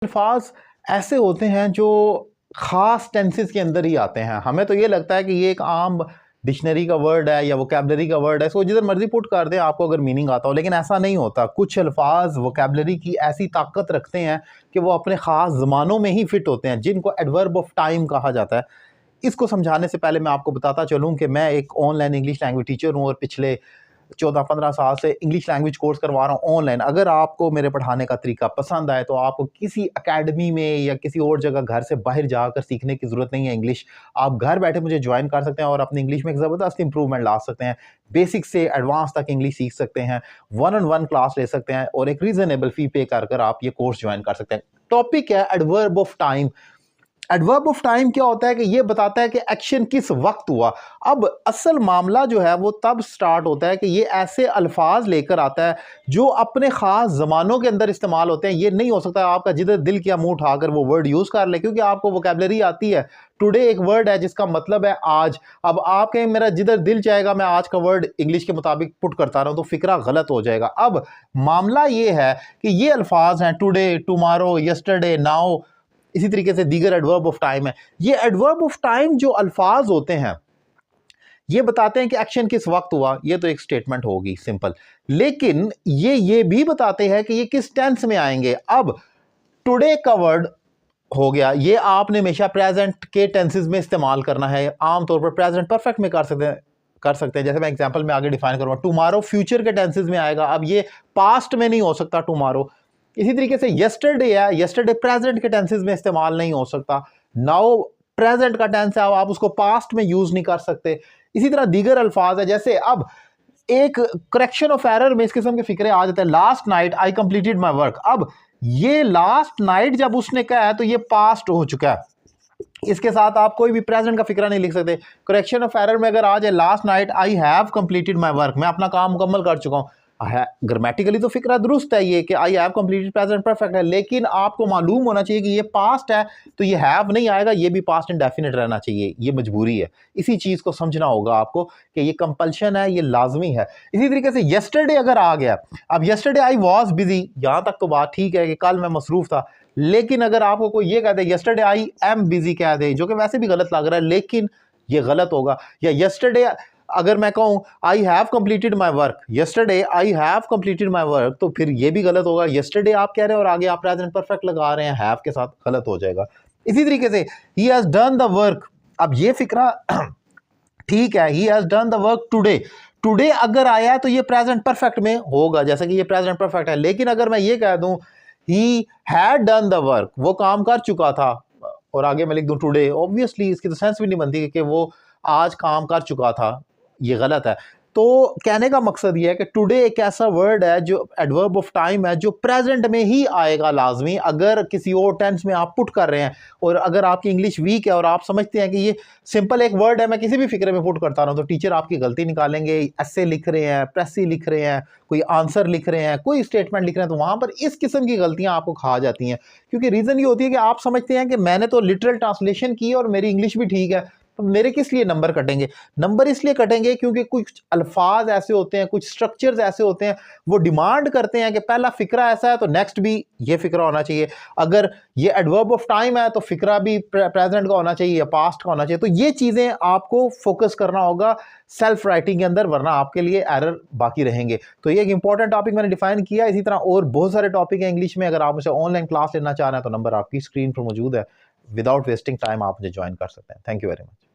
अल्फाज ऐसे होते हैं जो ख़ास टेंसेस के अंदर ही आते हैं। हमें तो ये लगता है कि ये एक आम डिक्शनरी का वर्ड है या वोकैबुलरी का वर्ड है, इसको जिधर मर्जी पुट कर दें आपको अगर मीनिंग आता हो, लेकिन ऐसा नहीं होता। कुछ अल्फाज वोकैबुलरी की ऐसी ताकत रखते हैं कि वो अपने ख़ास ज़मानों में ही फिट होते हैं, जिनको एडवर्ब ऑफ टाइम कहा जाता है। इसको समझाने से पहले मैं आपको बताता चलूँ कि मैं एक ऑनलाइन इंग्लिश लैंग्वेज टीचर हूँ और पिछले 14-15 साल से इंग्लिश लैंग्वेज कोर्स करवा रहा हूँ ऑनलाइन। अगर आपको मेरे पढ़ाने का तरीका पसंद आए तो आपको किसी एकेडमी में या किसी और जगह घर से बाहर जाकर सीखने की ज़रूरत नहीं है इंग्लिश। आप घर बैठे मुझे ज्वाइन कर सकते हैं और अपनी इंग्लिश में एक ज़बरदस्त इंप्रूवमेंट ला सकते हैं। बेसिक से एडवांस तक इंग्लिश सीख सकते हैं, वन ऑन वन क्लास ले सकते हैं और एक रीज़नेबल फ़ी पे कर आप ये कोर्स ज्वाइन कर सकते हैं। टॉपिक है adverb of time. Adverb of time क्या होता है कि ये बताता है कि एक्शन किस वक्त हुआ। अब असल मामला जो है वो तब स्टार्ट होता है कि ये ऐसे अल्फाज लेकर आता है जो अपने ख़ास ज़मानों के अंदर इस्तेमाल होते हैं। ये नहीं हो सकता आपका जिधर दिल किया मुंह उठाकर वो वर्ड यूज़ कर ले, क्योंकि आपको वोकैबुलरी आती है। टुडे एक वर्ड है जिसका मतलब है आज। अब आप कहें मेरा जिधर दिल चाहेगा मैं आज का वर्ड इंग्लिश के मुताबिक पुट करता रहूं तो फिक्रा गलत हो जाएगा। अब मामला ये है कि ये अल्फाज हैं टुडे, टुमारो, यस्टरडे, नाउ, इसी तरीके से दीगर एडवर्ब ऑफ टाइम है। ये एडवर्ब ऑफ टाइम जो अल्फाज होते हैं ये बताते हैं कि एक्शन किस वक्त हुआ। ये तो एक स्टेटमेंट होगी सिंपल, लेकिन ये भी बताते हैं कि ये किस टेंस में आएंगे। अब टुडे का वर्ड हो गया, ये आपने हमेशा प्रेजेंट के टेंसेस में इस्तेमाल करना है। आमतौर पर प्रेजेंट परफेक्ट में कर सकते हैं जैसे मैं एग्जांपल में आगे डिफाइन करूंगा। टुमारो फ्यूचर के टेंसेस में आएगा, अब ये पास्ट में नहीं हो सकता टुमारो। इसी तरीके से यस्टरडे है, यस्टरडे प्रेजेंट के टेंसेस में इस्तेमाल नहीं हो सकता। नाउ प्रेजेंट का टेंस है, आप उसको पास्ट में यूज नहीं कर सकते। इसी तरह दीगर अल्फाज है, जैसे अब एक करेक्शन ऑफ एरर में इस किस्म के फिक्रे आ जाते हैं। Last night I completed my work. अब ये लास्ट नाइट जब उसने कहा है तो ये पास्ट हो चुका है, इसके साथ आप कोई भी प्रेजेंट का फिक्रा नहीं लिख सकते। करेक्शन ऑफ एरर में अगर आ जाए last night I have completed my work, मैं अपना काम मुकम्मल कर चुका हूं। ग्रामेटिकली तो फिक्रा दुरुस्त है ये कि I have completed present perfect है, लेकिन आपको मालूम होना चाहिए कि ये पास्ट है तो ये हैव नहीं आएगा, ये भी पास्ट इंडेफिनिट रहना चाहिए, ये मजबूरी है। इसी चीज को समझना होगा आपको कि ये कंपल्शन है, ये लाजमी है। इसी तरीके से यस्टरडे अगर आ गया, अब यस्टरडे आई वॉज बिजी, यहां तक तो बात ठीक है कि कल मैं मसरूफ था, लेकिन अगर आपको कोई ये कह दे यस्टरडे आई एम बिजी कह दे, जो कि वैसे भी गलत लग रहा है लेकिन ये गलत होगा। या यस्टरडे अगर मैं कहूं I have completed my work, yesterday I have completed my work, तो फिर ये भी गलत होगा। यस्टरडे आप कह रहे हैं और आगे आप प्रेजेंट परफेक्ट लगा रहे हैं हैव के साथ, गलत हो जाएगा। इसी तरीके से he has done the work, अब ये फिक्रा ठीक है, he has done the work today. Today अगर आया है तो ये प्रेजेंट परफेक्ट में होगा, जैसे कि ये प्रेजेंट परफेक्ट है। लेकिन अगर मैं ये कह दूं he had done the work, वो काम कर चुका था, और आगे मैं लिख दूं टुडे, ऑब्वियसली इसकी तो सेंस भी नहीं बनती कि वो आज काम कर चुका था, ये गलत है। तो कहने का मकसद ये है कि टुडे एक ऐसा वर्ड है जो एडवर्ब ऑफ टाइम है जो प्रेजेंट में ही आएगा लाजमी, अगर किसी और टेंस में आप पुट कर रहे हैं। और अगर आपकी इंग्लिश वीक है और आप समझते हैं कि ये सिंपल एक वर्ड है, मैं किसी भी फिक्रे में पुट करता रहा हूं, तो टीचर आपकी गलती निकालेंगे। ऐसे लिख रहे हैं, प्रेसी लिख रहे हैं, कोई आंसर लिख रहे हैं, कोई स्टेटमेंट लिख रहे हैं, तो वहां पर इस किस्म की गलतियां आपको खा जाती हैं। क्योंकि रीजन ये होती है कि आप समझते हैं कि मैंने तो लिटरल ट्रांसलेशन की और मेरी इंग्लिश भी ठीक है, तो मेरे किस लिए नंबर कटेंगे। नंबर इसलिए कटेंगे क्योंकि कुछ अल्फाज ऐसे होते हैं, कुछ स्ट्रक्चर्स ऐसे होते हैं, वो डिमांड करते हैं कि पहला फिक्रा ऐसा है तो नेक्स्ट भी ये फिक्रा होना चाहिए। अगर ये एडवर्ब ऑफ टाइम है तो फिक्रा भी प्रेजेंट का होना चाहिए या पास्ट का होना चाहिए। तो ये चीजें आपको फोकस करना होगा सेल्फ राइटिंग के अंदर, वरना आपके लिए एरर बाकी रहेंगे। तो ये एक इंपॉर्टेंट टॉपिक मैंने डिफाइन किया। इसी तरह और बहुत सारे टॉपिक हैं इंग्लिश में, अगर आप मुझसे ऑनलाइन क्लास लेना चाह रहे हैं तो नंबर आपकी स्क्रीन पर मौजूद है। विदाउट वेस्टिंग टाइम आप मुझे ज्वाइन कर सकते हैं। Thank you very much.